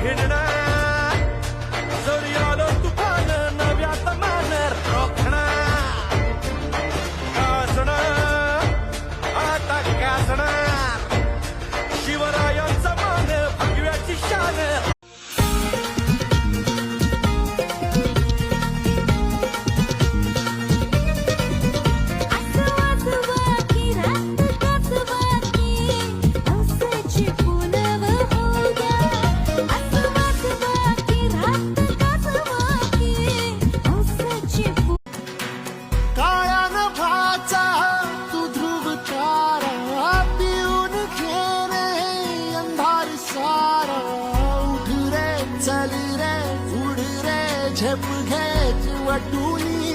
हिंडणार जरी आलं तुफान नव्यात मान रोखणार गाजणार आता गाजणार शिवरायांचा मान भगव्याची शान झेप घ्यायची वाटून